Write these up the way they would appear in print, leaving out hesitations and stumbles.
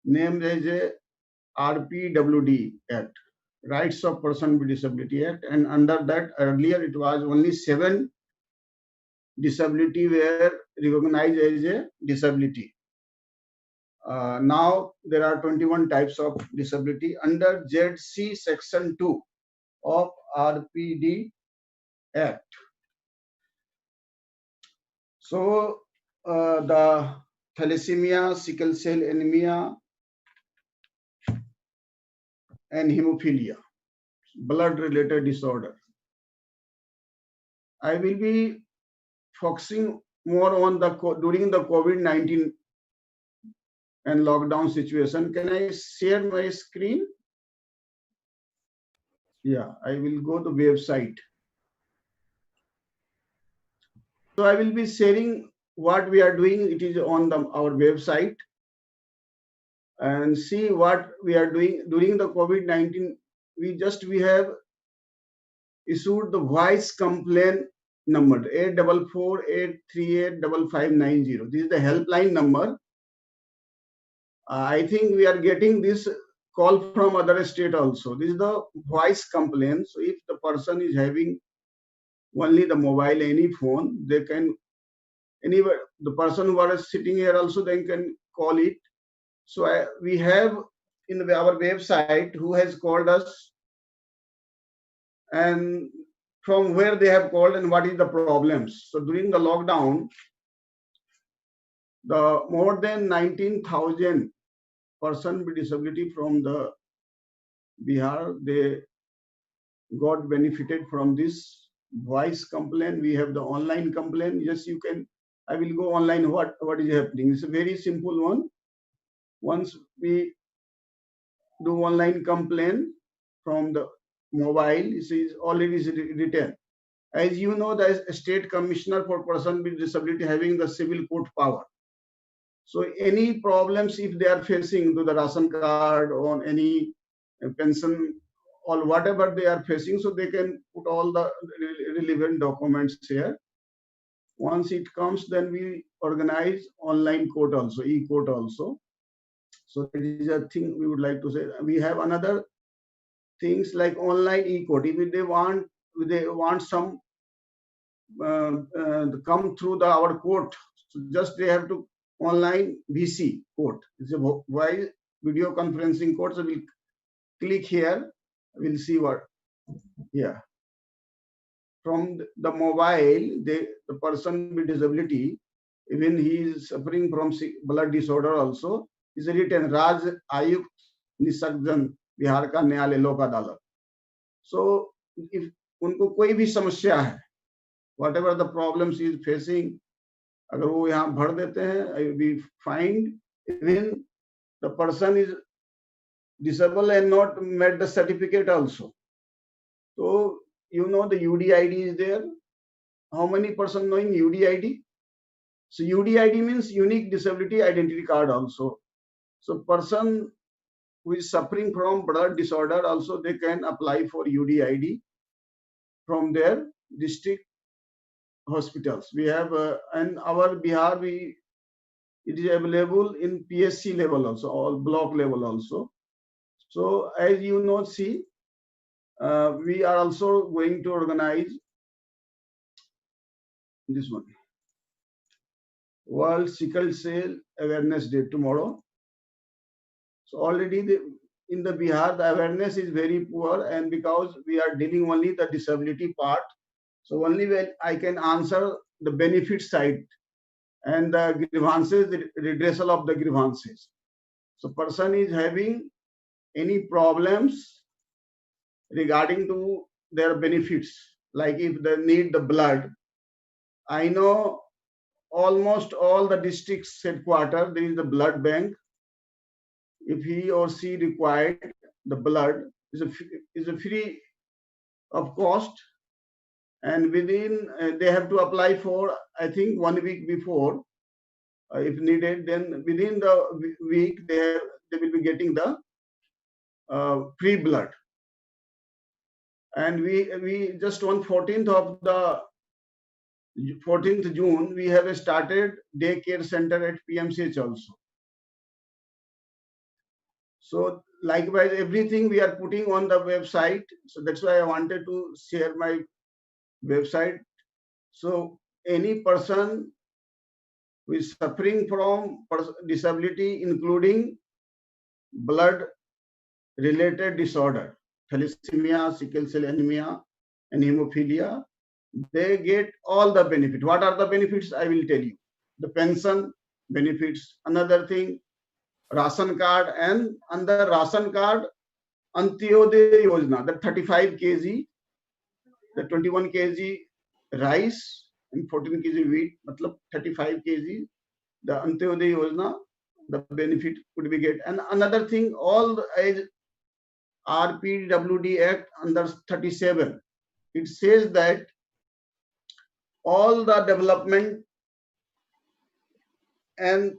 named as a RPWD Act, Rights of Person with Disability Act, and under that earlier it was only 7 disability were recognized as a disability. Now there are 21 types of disability under ZC Section 2 of RPD Act. So the thalassemia, sickle cell anemia, and hemophilia, blood-related disorder. I will be focusing more on the during the COVID-19 and lockdown situation. Can I share my screen? Yeah, I will go to website. So I will be sharing what we are doing. It is on our website, and see what we are doing during the COVID-19. We have issued the voice complaint number 844-838-5590. This is the helpline number. I think we are getting this call from other state also. This is the voice complaint. So if the person is having only the mobile, any phone, they can, anywhere, the person who is sitting here also, they can call it. So we have in our website who has called us and from where they have called and what is the problems. So during the lockdown, the more than 19,000 person with disability from the Bihar, they got benefited from this voice complaint. We have the online complaint. Yes, you can. I will go online. What is happening? It's a very simple one. Once we do online complaint from the mobile, it is already written. As you know, the state commissioner for person with disability having the civil court power. So any problems if they are facing to the ration card or any pension or whatever they are facing, so they can put all the relevant documents here. Once it comes, then we organize online court also, e-court also. So that is a thing we would like to say. We have another things like online e-court. If they want some come through our court, so just they have to online VC court. It's a voice video conferencing court. So we'll click here. We'll see what. Yeah. From the mobile, the person with disability, even he is suffering from blood disorder also, is written Raj Ayukt Nisarjan Bihar का न्यायालय लोक अदालत. So if उनको कोई भी समस्या है, whatever the problems he is facing, अगर वो यहाँ भर देते हैं, we find even the person is disabled and not met the certificate also. So you know the UDID is there. How many person knowing UDID? So UDID means unique disability identity card also. So person who is suffering from blood disorder also, they can apply for UDID from their district hospitals. We have and our Bihar, it is available in PSC level also, or block level also. So as you know, see, we are also going to organize this one, World Sickle Cell Awareness Day tomorrow. So already in the Bihar, the awareness is very poor, and because we are dealing only the disability part, so only when I can answer the benefit side and the grievances, the redressal of the grievances. So person is having any problems regarding to their benefits, like if they need the blood. I know almost all the districts headquarters, there is the blood bank. If he or she required the blood, is a free of cost, and within they have to apply for, I think, 1 week before, if needed. Then within the week they will be getting the free blood. And we just on 14th June, we have started daycare center at PMCH also. So likewise, everything we are putting on the website. So that's why I wanted to share my website. So any person who is suffering from disability, including blood-related disorder, thalassemia, sickle cell anemia, and hemophilia, they get all the benefit. What are the benefits? I will tell you. The pension benefits. Another thing, ration card, and under ration card, Antyodaya Yojana, the 35 kg, the 21 kg rice and 14 kg wheat, matlab 35 kg, the Antyodaya Yojana, the benefit could be get. And another thing, all the as RPWD Act under 37, it says that all the development and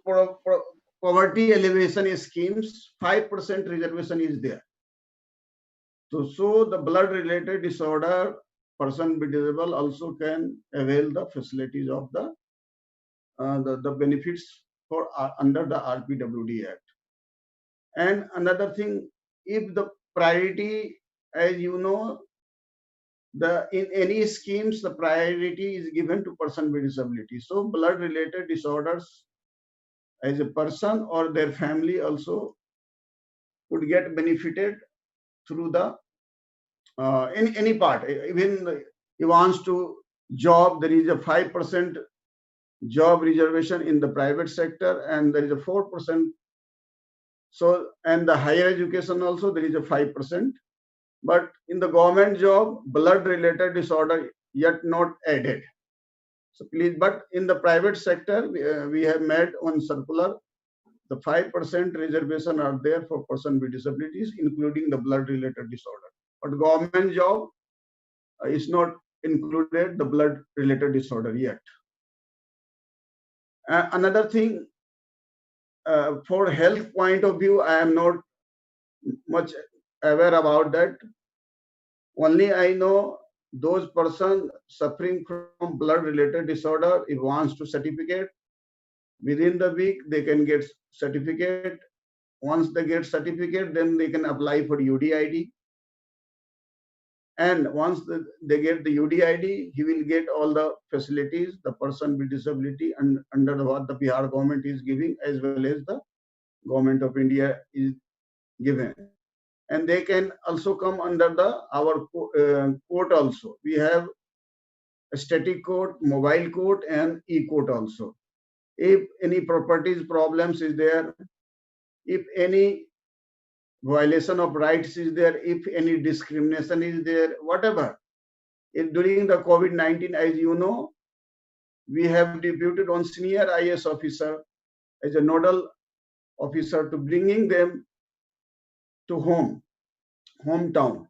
poverty alleviation schemes, 5% reservation is there. So the blood-related disorder person with disabled also can avail the facilities of the benefits for under the RPWD Act. And another thing, if the priority, as you know, in any schemes, the priority is given to person with disability. So blood-related disorders as a person or their family also would get benefited through the any part. Even he wants to job, there is a 5% job reservation in the private sector, and there is a 4%. So, and the higher education also there is a 5%. But in the government job, blood-related disorder yet not added. So please, but in the private sector, we have made one circular. The 5% reservation are there for person with disabilities, including the blood-related disorder. But government job is not included the blood-related disorder yet. Another thing, for health point of view, I am not much aware about that. Only I know those person suffering from blood-related disorder, if wants to certificate, within the week they can get certificate. Once they get certificate, then they can apply for UDID. And once they get the UDID, he will get all the facilities the person with disability and under what the Bihar government is giving, as well as the government of India is given. And they can also come under our court also. We have a static court, mobile court, and e-court also. If any properties problems is there, if any violation of rights is there, if any discrimination is there, whatever. During the COVID-19, as you know, we have deputed one senior IAS officer as a nodal officer to bringing them to hometown.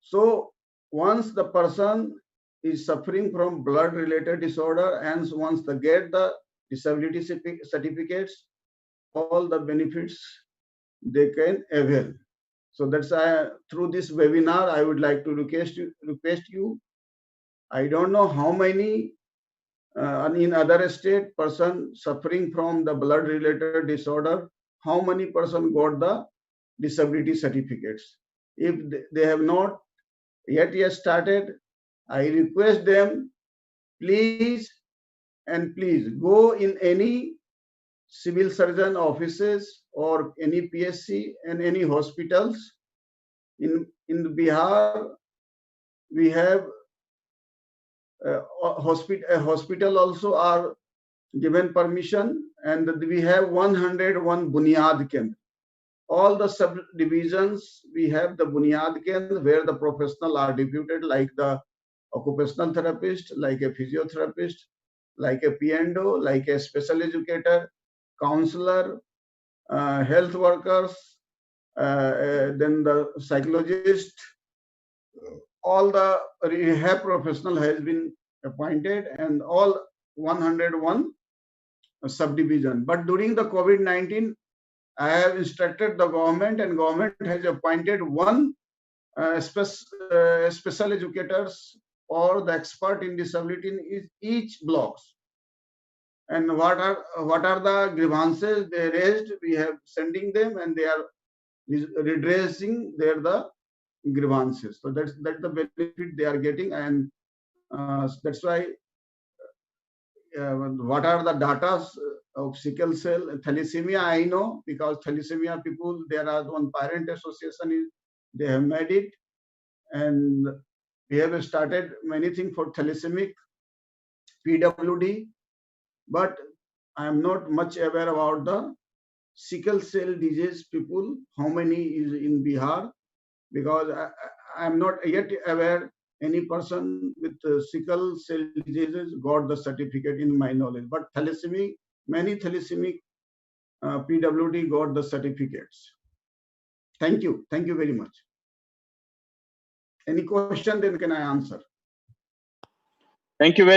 So once the person is suffering from blood-related disorder, and once they get the disability certificates, all the benefits they can avail. So that's through this webinar, I would like to request you. I don't know how many in other state person suffering from the blood-related disorder, how many person got the disability certificates. If they have not yet started, I request them, please and please go in any civil surgeon offices or any PSC and any hospitals. In Bihar, we have hospital also are given permission, and we have 101 Bunyad Kendra. All the subdivisions, we have the Bunyad Kendra where the professionals are deputed, like the occupational therapist, like a physiotherapist, like a PNDO, like a special educator, counselor, health workers, then the psychologist. All the rehab professional has been appointed, and all 101 subdivision. But during the COVID-19, I have instructed the government, and government has appointed one special educators or the expert in disability in each blocks. And what are the grievances they raised, we have sending them, and they are redressing their the grievances. So that's the benefit they are getting, and that's why what are the data of sickle cell thalassemia? I know, because thalassemia people, there are one parent association they have made it, and we have started many things for thalassemic PWD, but I am not much aware about the sickle cell disease people, how many is in Bihar, because I am not yet aware any person with sickle cell diseases got the certificate in my knowledge. But thalassemia, many thalassemia PWD got the certificates. Thank you very much. Any question, then can I answer? Thank you very